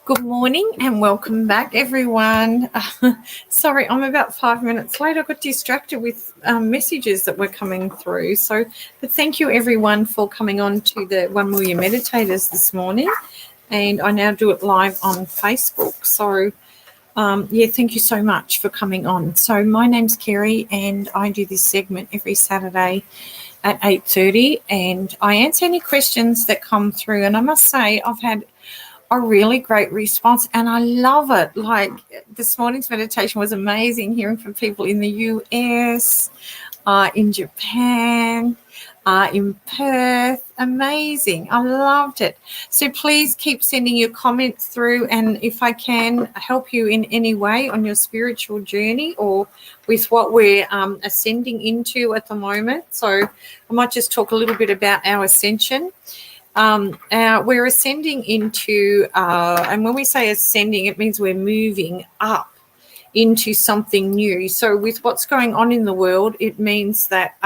Good morning and welcome back, everyone. Sorry, I'm about 5 minutes late. I got distracted with messages that were coming through. But thank you, everyone, for coming on to the 1 Million Meditators this morning. And I now do it live on Facebook. Thank you so much for coming on. So my name's Kerry, and I do this segment every Saturday at 8:30, and I answer any questions that come through. And I must say, I've had a really great response and I love it. Like this morning's meditation was amazing, hearing from people in the US, in Japan, in Perth. Amazing. I loved it. So please keep sending your comments through, and if I can help you in any way on your spiritual journey or with what we're ascending into at the moment. So I might just talk a little bit about our ascension. We're ascending into, and when we say ascending, it means we're moving up into something new. So with what's going on in the world, it means that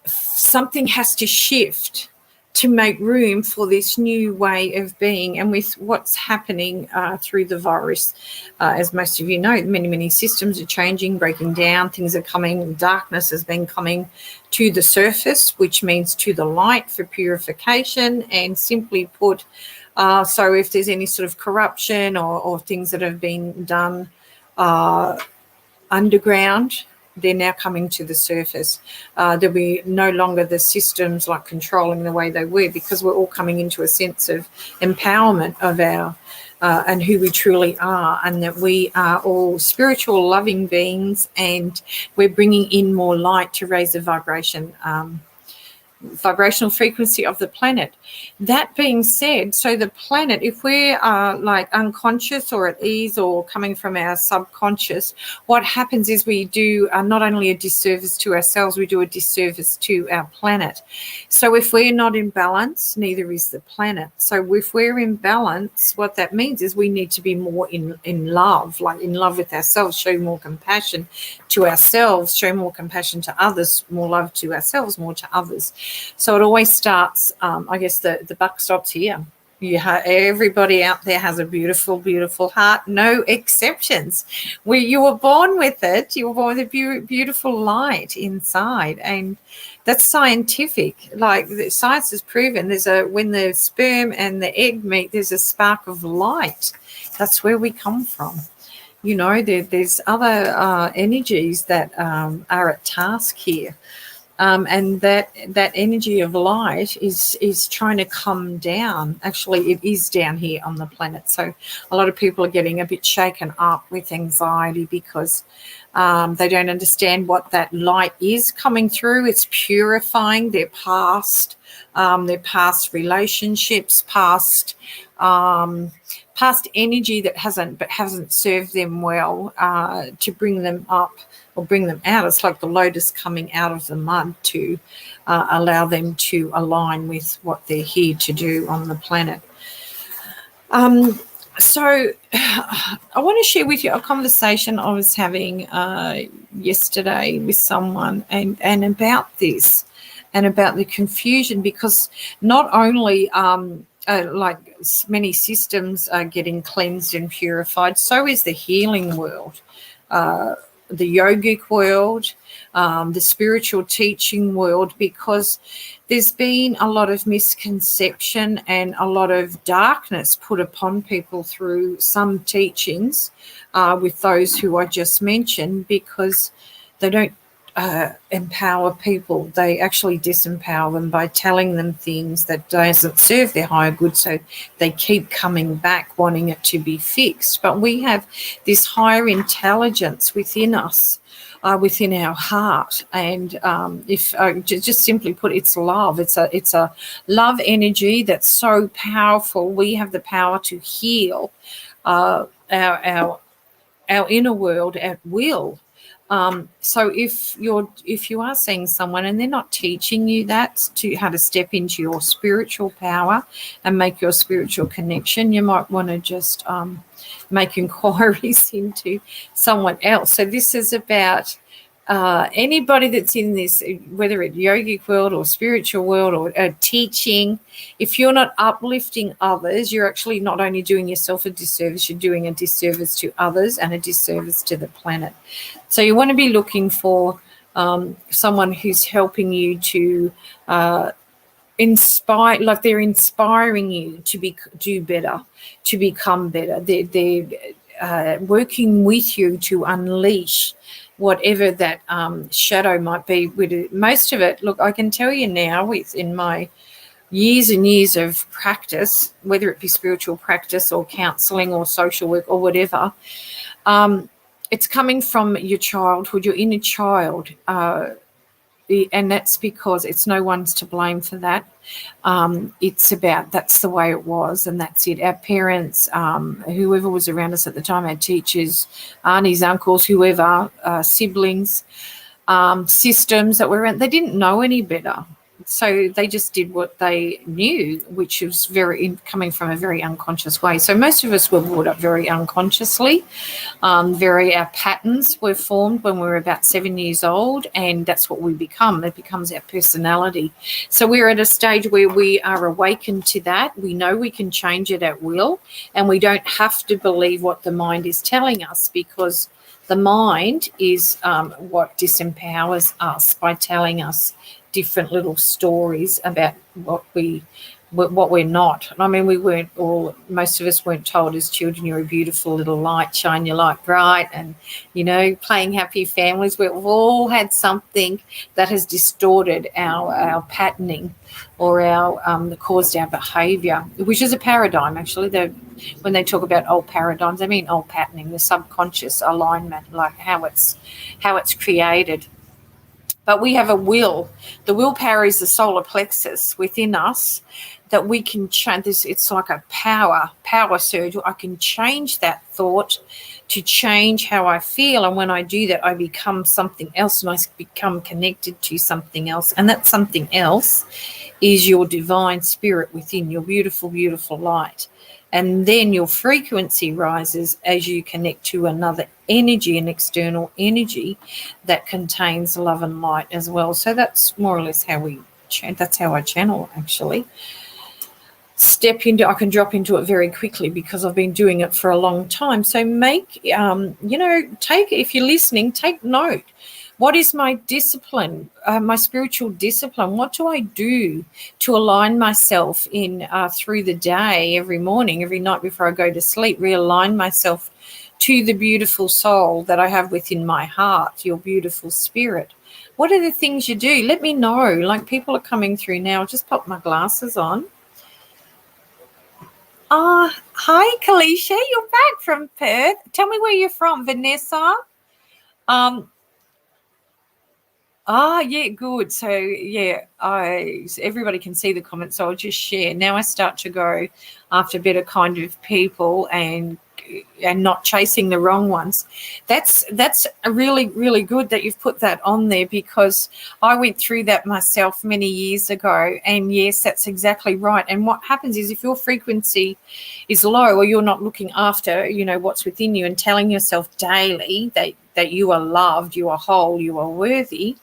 something has to shift to make room for this new way of being. And with what's happening through the virus, as most of you know, many systems are changing, breaking down, things are coming, darkness has been coming to the surface, which means to the light for purification. And simply put, so if there's any sort of corruption or things that have been done underground, they're now coming to the surface. There'll be no longer the systems like controlling the way they were, because we're all coming into a sense of empowerment of our and who we truly are, and that we are all spiritual loving beings, and we're bringing in more light to raise the vibrational frequency of the planet. That being said, so the planet, if we're like unconscious or at ease or coming from our subconscious, what happens is we do not only a disservice to ourselves, we do a disservice to our planet. So if we're not in balance, neither is the planet. So if we're in balance, what that means is we need to be more in love, like in love with ourselves, show more compassion to ourselves, show more compassion to others, more love to ourselves, more to others. So it always starts, I guess the buck stops here. Everybody out there has a beautiful, beautiful heart, no exceptions. You were born with it. You were born with a beautiful light inside, and that's scientific. Like science has proven, when the sperm and the egg meet, there's a spark of light. That's where we come from. You know, there's other energies that are at task here. And that energy of light is trying to come down. Actually, it is down here on the planet. So a lot of people are getting a bit shaken up with anxiety because they don't understand what that light is coming through. It's purifying their past relationships, past energy that hasn't served them well, to bring them up or bring them out. It's like the lotus coming out of the mud to allow them to align with what they're here to do on the planet. So I want to share with you a conversation I was having yesterday with someone and about this and about the confusion, because not only like many systems are getting cleansed and purified, so is the healing world, the yogic world, the spiritual teaching world, because there's been a lot of misconception and a lot of darkness put upon people through some teachings with those who I just mentioned, because they don't empower people. They actually disempower them by telling them things that doesn't serve their higher good, so they keep coming back wanting it to be fixed. But we have this higher intelligence within us, within our heart, and if just simply put, it's love. It's a love energy that's so powerful. We have the power to heal our inner world at will. So if you are seeing someone and they're not teaching you that, to how to step into your spiritual power and make your spiritual connection, you might want to just make inquiries into someone else. So this is about anybody that's in this, whether it's yogic world or spiritual world or teaching, if you're not uplifting others, you're actually not only doing yourself a disservice, you're doing a disservice to others and a disservice to the planet. So you want to be looking for someone who's helping you to inspire, like they're inspiring you to do better, to become better. They're working with you to unleash whatever that shadow might be. With it. Most of it, look, I can tell you now, in my years and years of practice, whether it be spiritual practice or counselling or social work or whatever, it's coming from your childhood, your inner child. And that's because it's no one's to blame for that. It's about that's the way it was, and that's it. Our parents, whoever was around us at the time, our teachers, aunties, uncles, whoever, siblings, systems that were around, they didn't know any better. So they just did what they knew, which was coming from a very unconscious way. So most of us were brought up very unconsciously. Our patterns were formed when we were about 7 years old, and that's what we become. It becomes our personality. So we're at a stage where we are awakened to that. We know we can change it at will, and we don't have to believe what the mind is telling us, because the mind is what disempowers us by telling us different little stories about what we're not. I mean, most of us weren't told as children, you're a beautiful little light, shine your light bright, and, playing happy families. We've all had something that has distorted our patterning or caused our behaviour, which is a paradigm, actually. When they talk about old paradigms, they mean old patterning, the subconscious alignment, like how it's created. But we have a will. The willpower is the solar plexus within us that we can change. It's like a power surge. I can change that thought to change how I feel. And when I do that, I become something else, and I become connected to something else. And that something else is your divine spirit within, your beautiful, beautiful light. And then your frequency rises as you connect to another energy, an external energy that contains love and light as well. So that's more or less that's how I channel, actually. I can drop into it very quickly because I've been doing it for a long time. So if you're listening, take note. What is my discipline, my spiritual discipline? What do I do to align myself through the day, every morning, every night before I go to sleep, realign myself to the beautiful soul that I have within my heart, your beautiful spirit? What are the things you do? Let me know. Like, people are coming through now. I'll just pop my glasses on. Hi, Kalisha. You're back from Perth. Tell me where you're from. Vanessa? Yeah, good. So, yeah, everybody can see the comments, so I'll just share. Now I start to go after better kind of people and not chasing the wrong ones. That's really, really good that you've put that on there, because I went through that myself many years ago. And yes, that's exactly right. And what happens is, if your frequency is low, or you're not looking after, what's within you and telling yourself daily that you are loved, you are whole, you are worthy,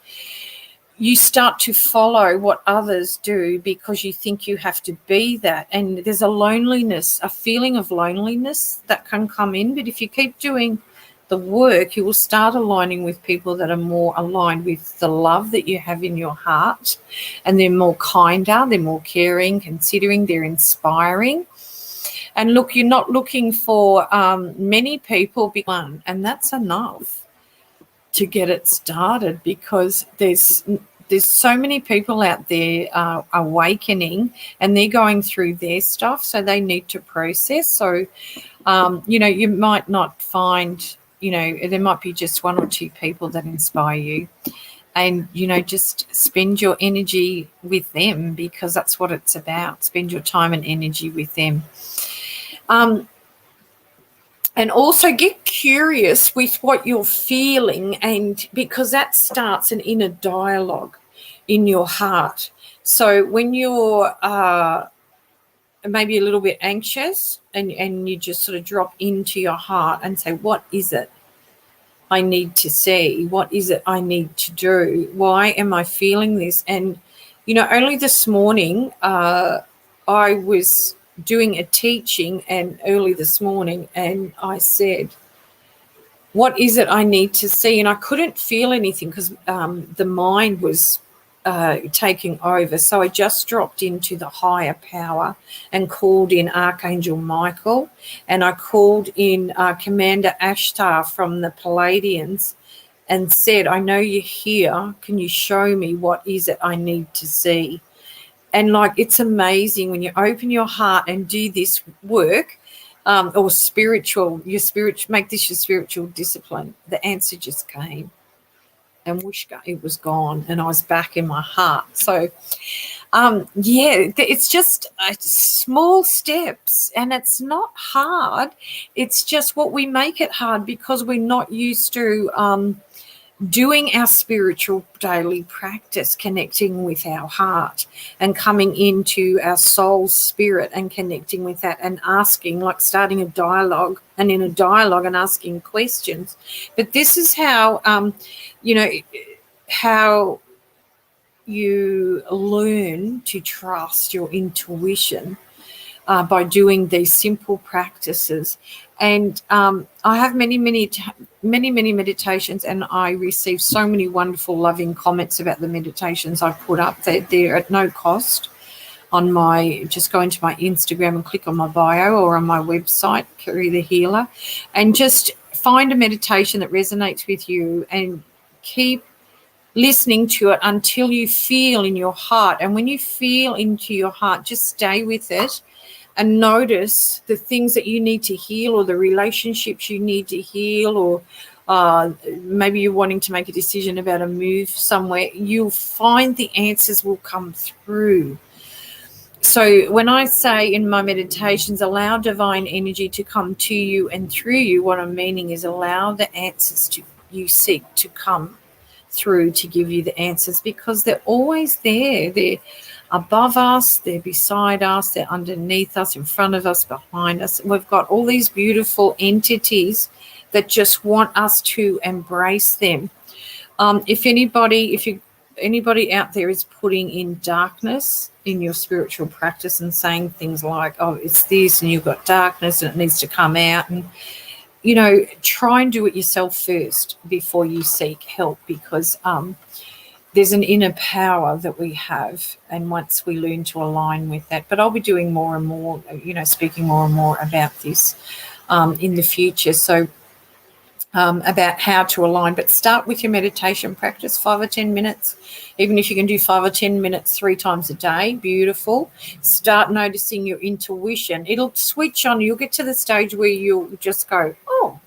you start to follow what others do because you think you have to be that. And there's a feeling of loneliness that can come in. But if you keep doing the work, you will start aligning with people that are more aligned with the love that you have in your heart. And they're more kinder, they're more caring, considering, they're inspiring. And look, you're not looking for many people, and that's enough to get it started, because there's so many people out there awakening, and they're going through their stuff, so they need to process. So, you might not find, there might be just one or two people that inspire you, and, just spend your energy with them, because that's what it's about. Spend your time and energy with them. And also get curious with what you're feeling, and because that starts an inner dialogue in your heart. So when you're maybe a little bit anxious, and you just sort of drop into your heart and say, what is it? I need to see? What is it I need to do? Why am I feeling this? And, only this morning I was doing a teaching and early this morning, and I said, what is it I need to see? And I couldn't feel anything because the mind was taking over. So I just dropped into the higher power and called in Archangel Michael, and I called in Commander Ashtar from the Palladians and said, I know you're here. Can you show me what is it I need to see? And it's amazing when you open your heart and do this work, or make this your spiritual discipline. The answer just came, and whoosh, it was gone, and I was back in my heart. So, it's just small steps, and it's not hard. It's just what we make it hard because we're not used to doing our spiritual daily practice, connecting with our heart and coming into our soul spirit and connecting with that and asking, starting a dialogue, and in a dialogue and asking questions. But this is how, how you learn to trust your intuition, by doing these simple practices. And I have many meditations, and I receive so many wonderful, loving comments about the meditations I put up. They're at no cost. Just go into my Instagram and click on my bio, or on my website, Kerry the Healer, and just find a meditation that resonates with you and keep listening to it until you feel in your heart. And when you feel into your heart, just stay with it and notice the things that you need to heal, or the relationships you need to heal, or maybe you're wanting to make a decision about a move somewhere. You'll find the answers will come through. So when I say in my meditations, allow divine energy to come to you and through you, what I'm meaning is allow the answers you seek to come through to give you the answers, because they're always there. They're above us, they're beside us, they're underneath us, in front of us, behind us. We've got all these beautiful entities that just want us to embrace them. If anybody out there is putting in darkness in your spiritual practice and saying things like, oh, it's this and you've got darkness and it needs to come out, and try and do it yourself first before you seek help, because there's an inner power that we have, and once we learn to align with that. But I'll be doing more and more, speaking more and more about this in the future. So about how to align. But start with your meditation practice, 5 or 10 minutes. Even if you can do 5 or 10 minutes 3 times a day, beautiful. Start noticing your intuition. It'll switch on. You'll get to the stage where you'll just go, oh,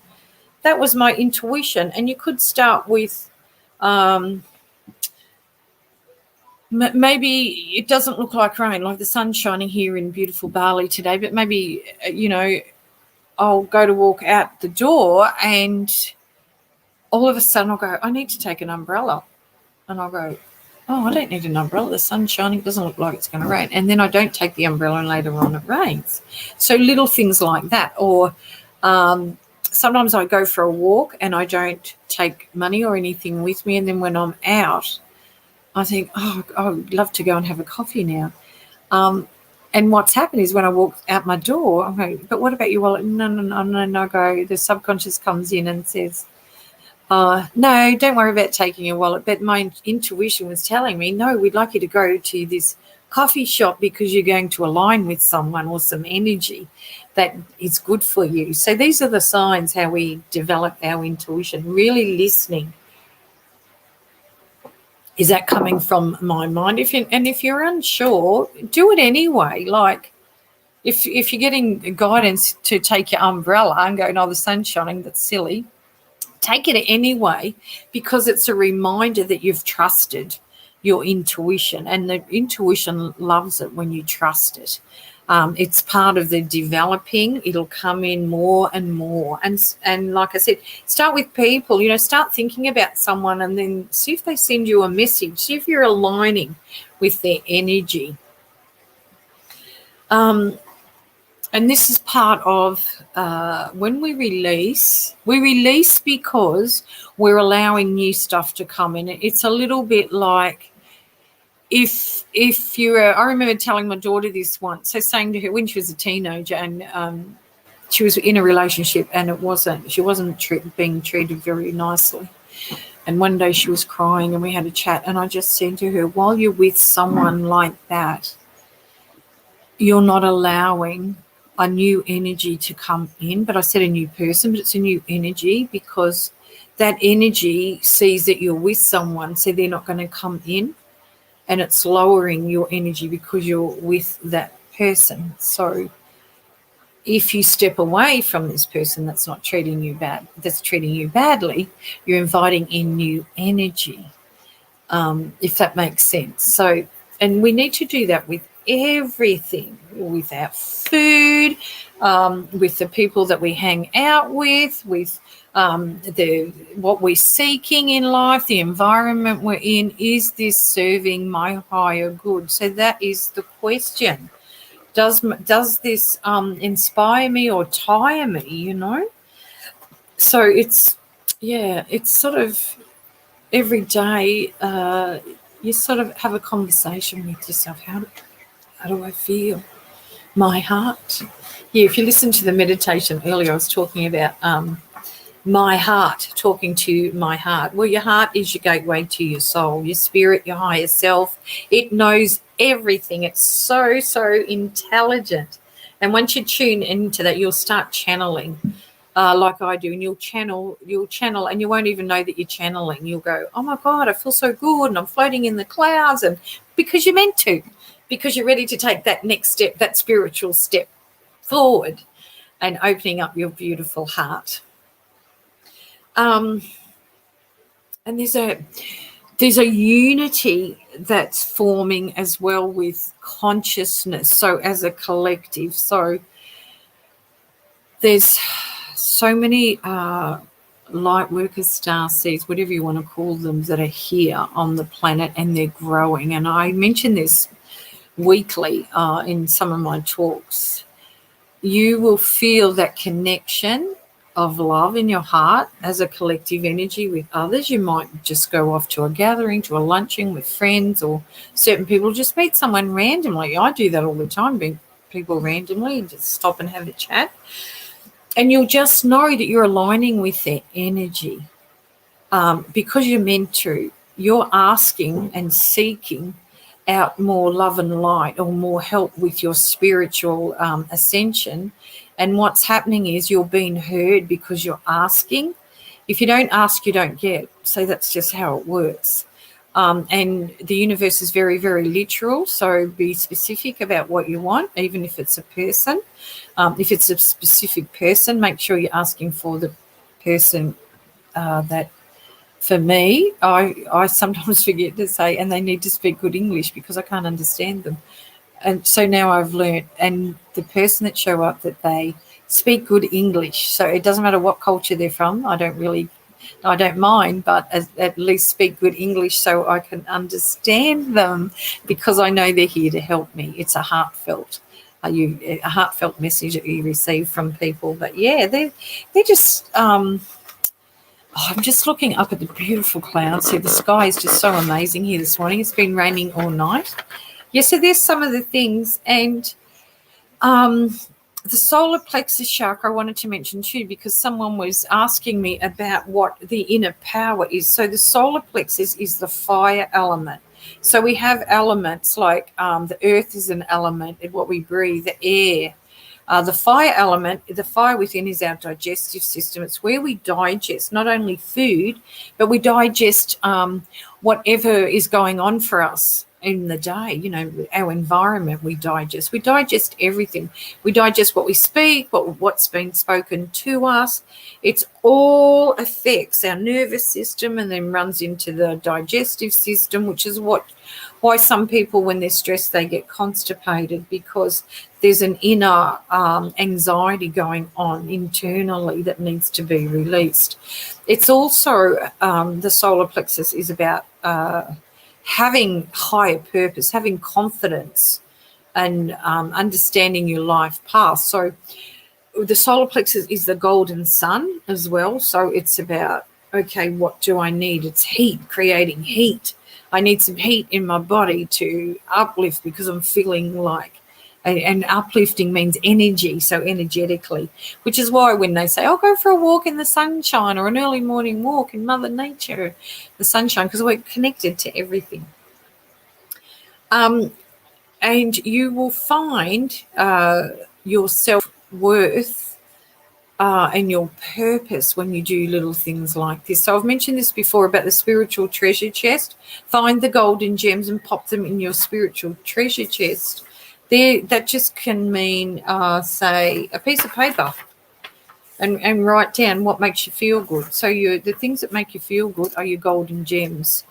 that was my intuition. And you could start with maybe it doesn't look like rain, like the sun's shining here in beautiful Bali today, but maybe, I'll go to walk out the door and all of a sudden I'll go, I need to take an umbrella. And I'll go, oh, I don't need an umbrella. The sun's shining. It doesn't look like it's going to rain. And then I don't take the umbrella, and later on it rains. So little things like that. Or sometimes I go for a walk and I don't take money or anything with me. And then when I'm out, I think, oh, I'd love to go and have a coffee now. And what's happened is when I walk out my door, I'm going, but what about your wallet? No. I go, the subconscious comes in and says, no, don't worry about taking your wallet. But my intuition was telling me, no, we'd like you to go to this coffee shop because you're going to align with someone or some energy that is good for you. So these are the signs how we develop our intuition, really listening. Is that coming from my mind? If you're unsure, do it anyway. Like if you're getting guidance to take your umbrella and go, no, the sun's shining, that's silly. Take it anyway, because it's a reminder that you've trusted your intuition, and the intuition loves it when you trust it. It's part of the developing. It'll come in more and more. And like I said, start with people, start thinking about someone and then see if they send you a message. See if you're aligning with their energy. And this is part of when we release because we're allowing new stuff to come in. It's a little bit like if you're, I remember telling my daughter this once, so saying to her when she was a teenager and she was in a relationship and she wasn't being treated very nicely. And one day she was crying and we had a chat and I just said to her, while you're with someone like that, you're not allowing a new energy to come in. But I said a new person, but it's a new energy because that energy sees that you're with someone, so they're not going to come in, and it's lowering your energy because you're with that person. So if you step away from this person that's treating you badly, you're inviting in new energy, if that makes sense. So, and we need to do that with everything, with our food, with the people that we hang out with what we're seeking in life, the environment we're in. Is this serving my higher good? So that is the question. Does this inspire me or tire me, you know? So it's sort of every day you sort of have a conversation with yourself. How do I feel? My heart. Yeah, if you listen to the meditation earlier, I was talking about my heart, talking to my heart. Well, your heart is your gateway to your soul, your spirit, your higher self. It knows everything. It's so intelligent. And once you tune into that, you'll start channeling like I do, and you'll channel, and you won't even know that you're channeling. You'll go, oh my God, I feel so good, and I'm floating in the clouds, and because you're meant to, because you're ready to take that next step, that spiritual step forward and opening up your beautiful heart. And there's a unity that's forming as well with consciousness, so as a collective. So there's so many light workers, star seeds, whatever you want to call them, that are here on the planet, and they're growing. And I mention this weekly in some of my talks. You will feel that connection of love in your heart as a collective energy with others. You might just go off to a gathering, to a luncheon with friends or certain people. Just meet someone randomly. I do that all the time, meet people randomly and just stop and have a chat. And you'll just know that you're aligning with their energy because you're meant to. You're asking and seeking out more love and light, or more help with your spiritual ascension. And what's happening is you're being heard because you're asking. If you don't ask, you don't get. So that's just how it works. And the universe is very, very literal. So be specific about what you want, even if it's a person. If it's a specific person, make sure you're asking for the person that, for me, I sometimes forget to say, and they need to speak good English because I can't understand them. And so now I've learnt, and the person that show up, that they speak good English. So it doesn't matter what culture they're from. I don't mind, but at least speak good English so I can understand them, because I know they're here to help me. It's a heartfelt message that you receive from people. But yeah, they're just I'm just looking up at the beautiful clouds here. The sky is just so amazing here this morning. It's been raining all night. Yeah, so there's some of the things. And the solar plexus chakra I wanted to mention too, because someone was asking me about what the inner power is. So the solar plexus is the fire element. So we have elements like the earth is an element in what we breathe, the air. The fire element, the fire within, is our digestive system. It's where we digest not only food, but we digest whatever is going on for us in the day. You know, our environment, we digest everything. We digest what we speak, what's been spoken to us. It's all affects our nervous system and then runs into the digestive system, which is why some people, when they're stressed, they get constipated, because there's an inner anxiety going on internally that needs to be released. It's also the solar plexus is about having higher purpose, having confidence, and understanding your life path. So the solar plexus is the golden sun as well. So it's about, okay, what do I need? It's heat, creating heat. I need some heat in my body to uplift because I'm feeling like, and uplifting means energy, so energetically, which is why when they say, oh, go for a walk in the sunshine or an early morning walk in Mother Nature, the sunshine, because we're connected to everything. And you will find your self-worth and your purpose when you do little things like this. So I've mentioned this before about the spiritual treasure chest. Find the golden gems and pop them in your spiritual treasure chest. That just can mean, say, a piece of paper, and write down what makes you feel good. So the things that make you feel good are your golden gems.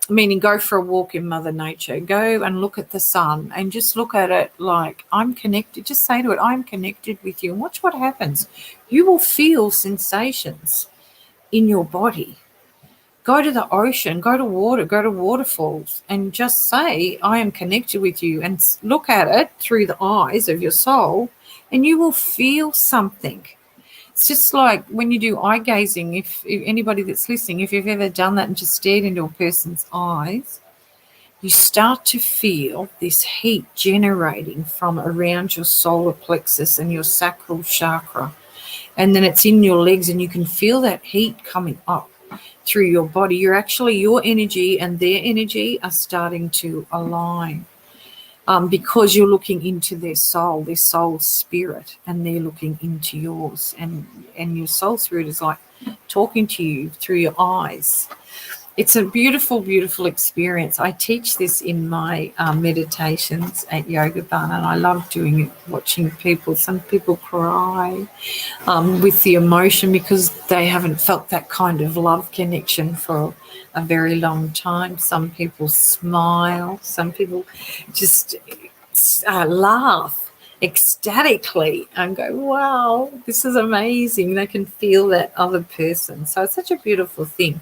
Meaning go for a walk in Mother Nature. Go and look at the sun and just look at it like, I'm connected. Just say to it, I'm connected with you. And watch what happens. You will feel sensations in your body. Go to the ocean, go to water, go to waterfalls, and just say, I am connected with you, and look at it through the eyes of your soul, and you will feel something. It's just like when you do eye gazing, if anybody that's listening, if you've ever done that and just stared into a person's eyes, you start to feel this heat generating from around your solar plexus and your sacral chakra. And then it's in your legs, and you can feel that heat coming up through your body. Your energy and their energy are starting to align. Because you're looking into their soul spirit, and they're looking into yours, and your soul spirit is like talking to you through your eyes. It's a beautiful, beautiful experience. I teach this in my meditations at Yoga Barn, and I love doing it, watching people. Some people cry with the emotion because they haven't felt that kind of love connection for a very long time. Some people smile. Some people just laugh ecstatically and go, wow, this is amazing. They can feel that other person. So it's such a beautiful thing.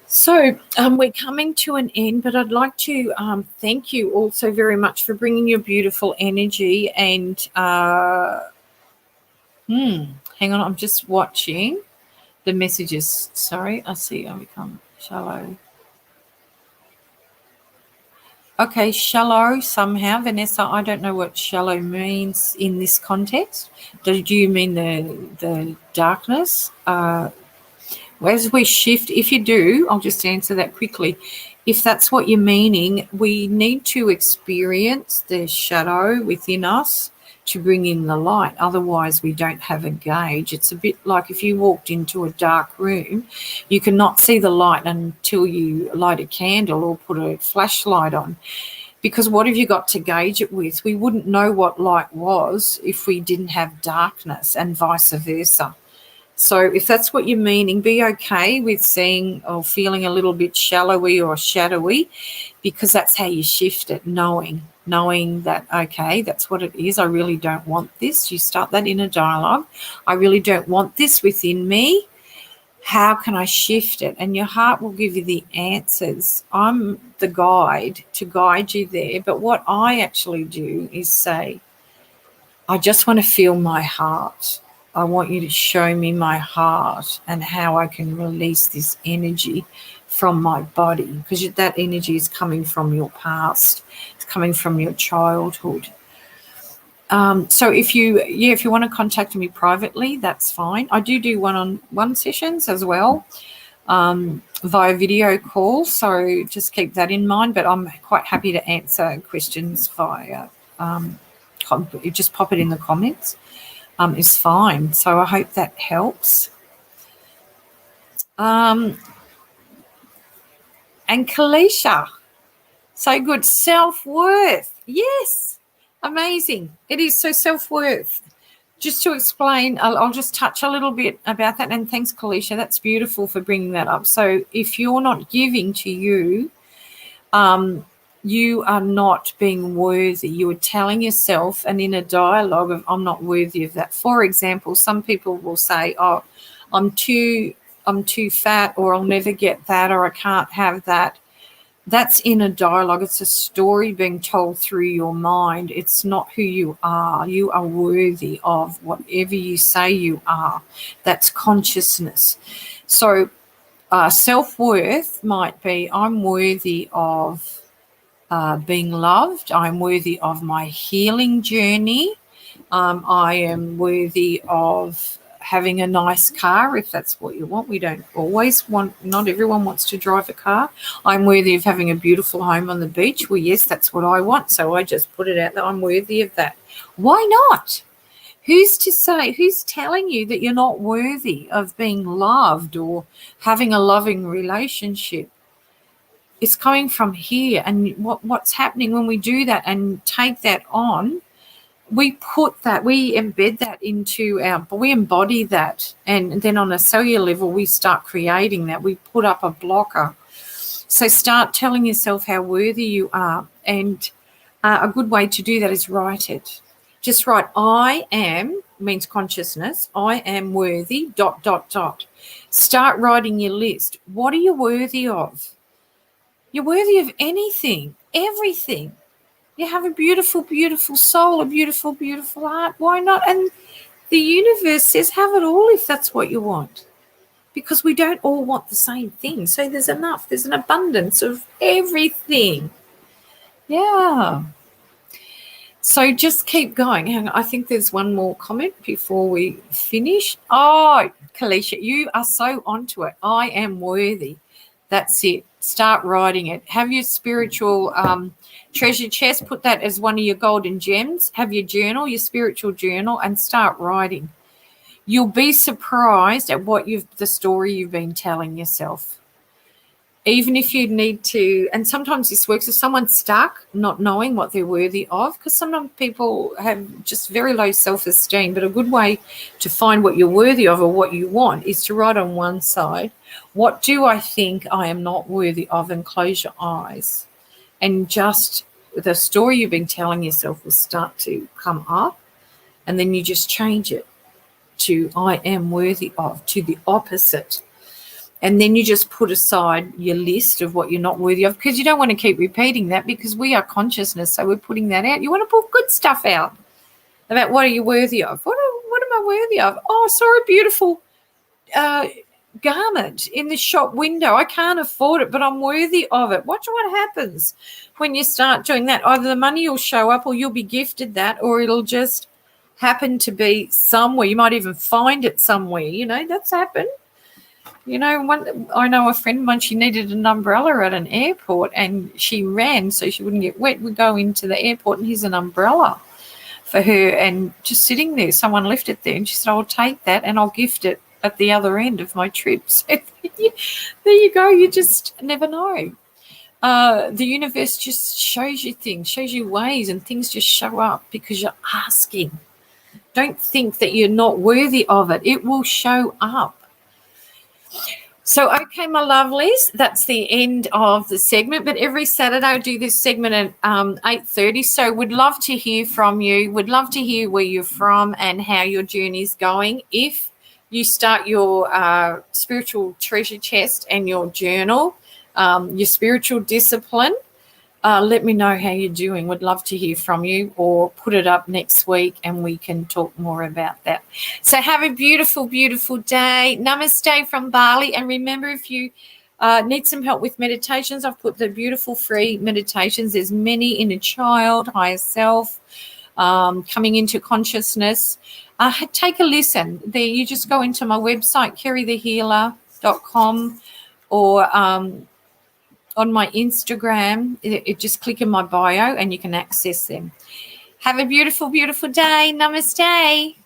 So we're coming to an end, but I'd like to thank you also very much for bringing your beautiful energy. And hang on, I'm just watching the messages. Sorry, I see I become shallow. Okay, shallow somehow. Vanessa, I don't know what shallow means in this context. Do you mean the darkness? As we shift, if you do, I'll just answer that quickly. If that's what you're meaning, we need to experience the shadow within us to bring in the light. Otherwise, we don't have a gauge. It's a bit like if you walked into a dark room, you cannot see the light until you light a candle or put a flashlight on. Because what have you got to gauge it with? We wouldn't know what light was if we didn't have darkness, and vice versa. So if that's what you're meaning, be okay with seeing or feeling a little bit shallowy or shadowy, because that's how you shift it, knowing that, okay, that's what it is. I really don't want this. You start that inner dialogue. I really don't want this within me. How can I shift it? And your heart will give you the answers. I'm the guide to guide you there. But what I actually do is say, I just want to feel my heart. I want you to show me my heart and how I can release this energy from my body, because that energy is coming from your past. It's coming from your childhood. So if you want to contact me privately, that's fine. I do one-on-one sessions as well via video call. So just keep that in mind. But I'm quite happy to answer questions via just pop it in the comments. Is fine. So I hope that helps. And Kalisha, so good. Self-worth. Yes, amazing. It is. So self-worth. Just to explain, I'll just touch a little bit about that. And thanks, Kalisha. That's beautiful for bringing that up. So if you're not giving to you, you are not being worthy. You are telling yourself an inner dialogue of, I'm not worthy of that. For example, some people will say, oh, I'm too fat, or I'll never get that, or I can't have that. That's inner dialogue. It's a story being told through your mind. It's not who you are. You are worthy of whatever you say you are. That's consciousness. So self-worth might be, I'm worthy of being loved. I'm worthy of my healing journey. I am worthy of having a nice car, if that's what you want. We don't always want, not everyone wants to drive a car. I'm worthy of having a beautiful home on the beach. Well, yes, that's what I want. So I just put it out there. I'm worthy of that. Why not? Who's to say, who's telling you that you're not worthy of being loved or having a loving relationship? It's coming from here. And what's happening when we do that and take that on, we put that, we embed that into we embody that. And then on a cellular level, we start creating that. We put up a blocker. So start telling yourself how worthy you are. And a good way to do that is write it. Just write, I am, means consciousness, I am worthy, ... Start writing your list. What are you worthy of? You're worthy of anything, everything. You have a beautiful, beautiful soul, a beautiful, beautiful heart. Why not? And the universe says have it all if that's what you want, because we don't all want the same thing. So there's enough. There's an abundance of everything. Yeah. So just keep going. Hang on, I think there's one more comment before we finish. Oh, Kalisha, you are so onto it. I am worthy. That's it. Start writing it. Have your spiritual treasure chest. Put that as one of your golden gems. Have your journal, your spiritual journal, and start writing. You'll be surprised at the story you've been telling yourself. Even if you need to, and sometimes this works if someone's stuck, not knowing what they're worthy of, because sometimes people have just very low self-esteem, but a good way to find what you're worthy of or what you want is to write on one side, what do I think I am not worthy of, and close your eyes. And just the story you've been telling yourself will start to come up, and then you just change it to I am worthy of, to the opposite. And then you just put aside your list of what you're not worthy of, because you don't want to keep repeating that, because we are consciousness, so we're putting that out. You want to put good stuff out about what are you worthy of. What am I worthy of? Oh, I saw a beautiful garment in the shop window. I can't afford it, but I'm worthy of it. Watch what happens when you start doing that. Either the money will show up, or you'll be gifted that, or it'll just happen to be somewhere. You might even find it somewhere. You know, that's happened. You know, I know a friend of mine, she needed an umbrella at an airport, and she ran so she wouldn't get wet. We go into the airport and here's an umbrella for her, and just sitting there, someone left it there, and she said, I'll take that and I'll gift it at the other end of my trip. So there you go. You just never know. The universe just shows you things, shows you ways, and things just show up because you're asking. Don't think that you're not worthy of it. It will show up. So, okay, my lovelies, that's the end of the segment. But every Saturday I do this segment at 8:30. So would love to hear from you. Would love to hear where you're from and how your journey's going. If you start your spiritual treasure chest and your journal, your spiritual discipline, let me know how you're doing. Would love to hear from you, or put it up next week and we can talk more about that. So have a beautiful, beautiful day. Namaste from Bali. And remember, if you need some help with meditations, I've put the beautiful free meditations. There's many: inner child, higher self, coming into consciousness. Take a listen. There, you just go into my website, kerrythehealer.com, or on my Instagram, just click in my bio and you can access them. Have a beautiful, beautiful day. Namaste.